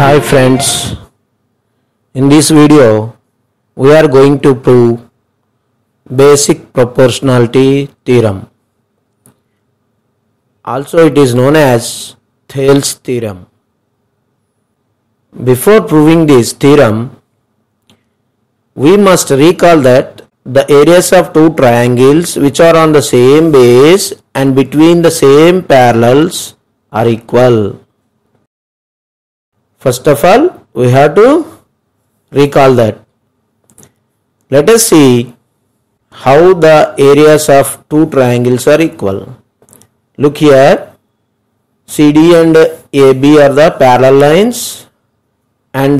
Hi friends, in this video we are going to prove basic proportionality theorem. Also it is known as Thales theorem. Before proving this theorem, we must recall that the areas of two triangles which are on the same base and between the same parallels are equal. First of all, we have to recall that. Let us see how the areas of two triangles are equal. Look here, CD and AB are the parallel lines, and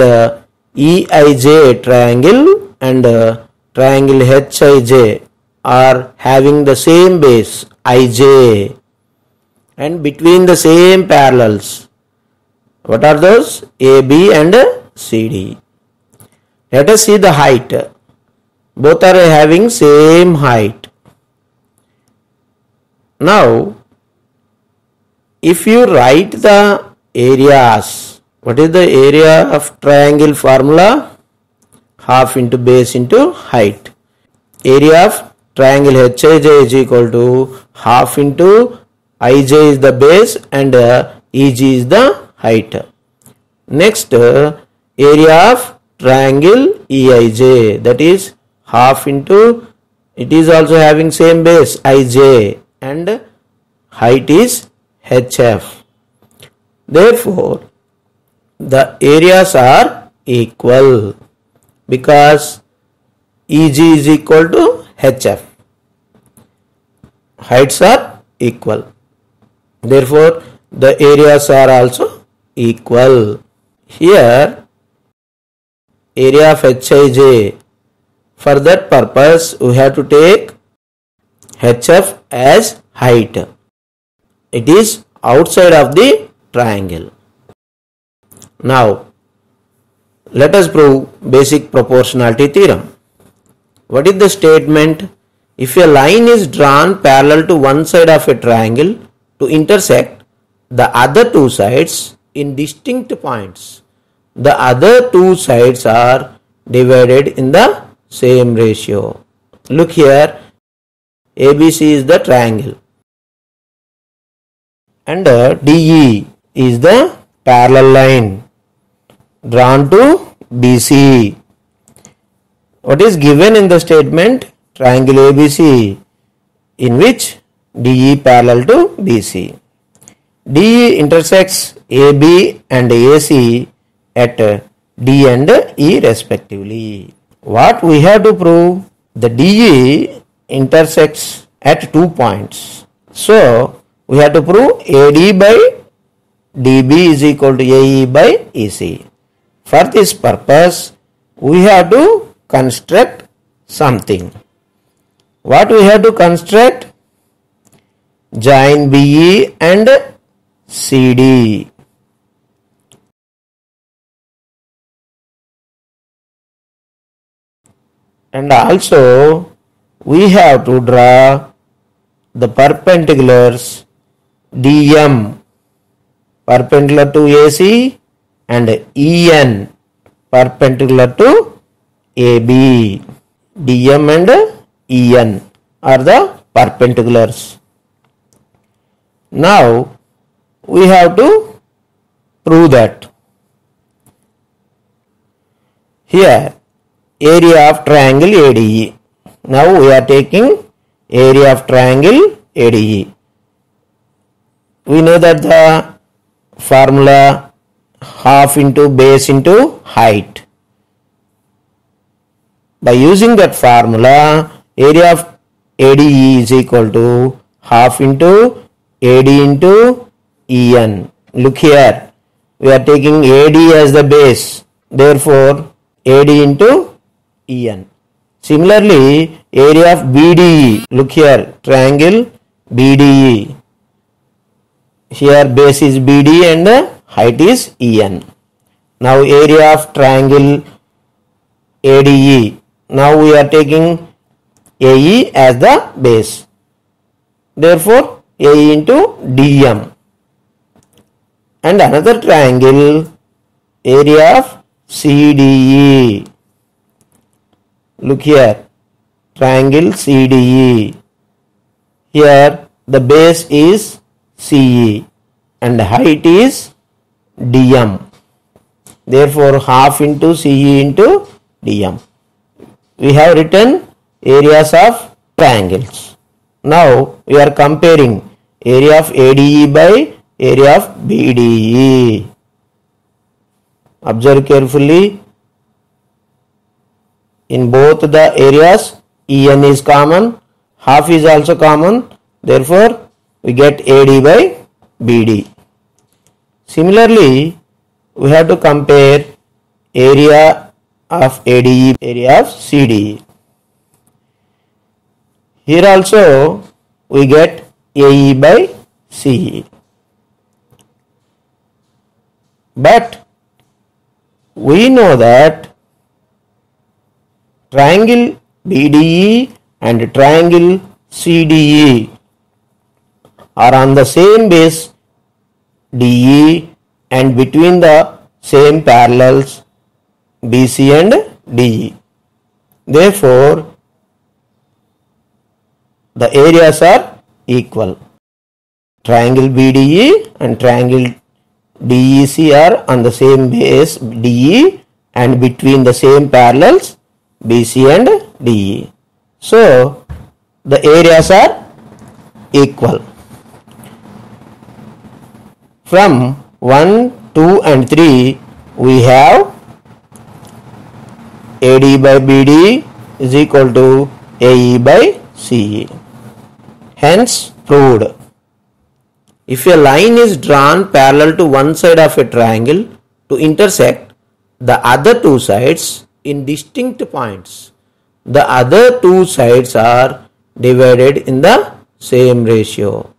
EIJ triangle and triangle HIJ are having the same base IJ and between the same parallels. What are those? AB and CD. Let us see the height. Both are having same height. Now, if you write the areas, what is the area of triangle formula? Half into base into height. Area of triangle HIJ is equal to half into IJ is the base and EG is the height. Next, area of triangle EIJ, that is half into, it is also having same base IJ and height is HF. Therefore, the areas are equal because EG is equal to HF. Heights are equal. Therefore, the areas are also equal. Here, area of HIJ, for that purpose we have to take HF as height. It is outside of the triangle. Now, let us prove basic proportionality theorem. What is the statement? If a line is drawn parallel to one side of a triangle to intersect the other two sides in distinct points, the other two sides are divided in the same ratio. Look here, ABC is the triangle and DE is the parallel line drawn to BC. What is given in the statement? Triangle ABC in which DE parallel to BC. DE intersects AB and AC at D and E respectively. What we have to prove? The DE intersects at 2 points. So, we have to prove AD by DB is equal to AE by EC. For this purpose, we have to construct something. What we have to construct? Join BE and CD. And also we have to draw the perpendiculars DM perpendicular to AC and EN perpendicular to AB. DM and EN are the perpendiculars. Now we have to prove that. Here, area of triangle ADE. Now we are taking area of triangle ADE. We know that the formula half into base into height. By using that formula, area of ADE is equal to half into AD into EN. Look here, we are taking AD as the base. Therefore, AD into EN. Similarly, area of BDE. Look here, triangle BDE. Here base is BD and height is EN. Now area of triangle ADE. Now we are taking AE as the base. Therefore, AE into DM. And another triangle area of CDE. Look here, triangle CDE. Here the base is CE and height is DM. Therefore, half into CE into DM. We have written areas of triangles. Now we are comparing area of ADE by area of BDE. Observe carefully. In both the areas, EN is common, half is also common. Therefore, we get AD by BD. Similarly, we have to compare area of ADE, area of CDE. Here also we get AE by CE. But we know that triangle BDE and triangle CDE are on the same base DE and between the same parallels BC and DE. Therefore, the areas are equal. Triangle BDE and triangle DEC are on the same base DE and between the same parallels BC and DE. So, the areas are equal. From 1, 2 and 3 we have AD by BD is equal to AE by CE. Hence proved. If a line is drawn parallel to one side of a triangle to intersect the other two sides in distinct points, the other two sides are divided in the same ratio.